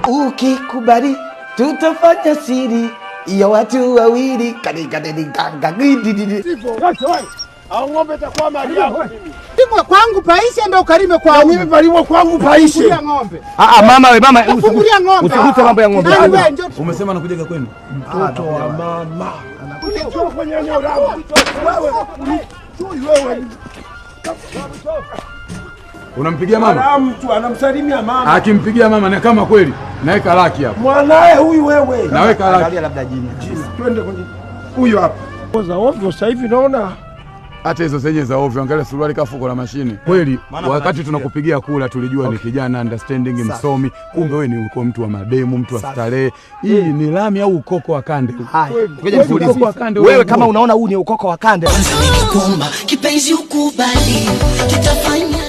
Ukikubali tutafanya siri ya watu wawili katika ganga gidi. Au ng'ombe takuwa mali yako mimi. Timwa kwangu paishe ndio ukarime kwangu. Mimi palimo kwangu paishe. Fungulia ng'ombe. Mama we mama Fungulia ng'ombe. Usiguse mambo ya ng'ombe. Umesema anakuja kwenu? Mtoto wa mama. Anakuja kwenye eneo langu. Wewe. Unampigia mama? Ana mtu anamsalimia mama. Akimpigia mama na kama kweli naweka laki hapo. Mwanae huyu wewe. Naweka laki. Angalia labda jini. Twende kwenye huyu hapa. Za ovyo sasa hivi naona hata hizo zenye za ovyo, angalia suruali kafuko la mashine. Kweli wakati tunakupigia kula tulijua ni kijana understanding msomi, kumbe wewe ni uko mtu wa mademu, mtu wa starehe. Hii ni lami au ukoko wa kande? Ngoja nikuulize. Wewe kama unaona huu ni ukoko wa kande, kipenzi ukubali tutafanya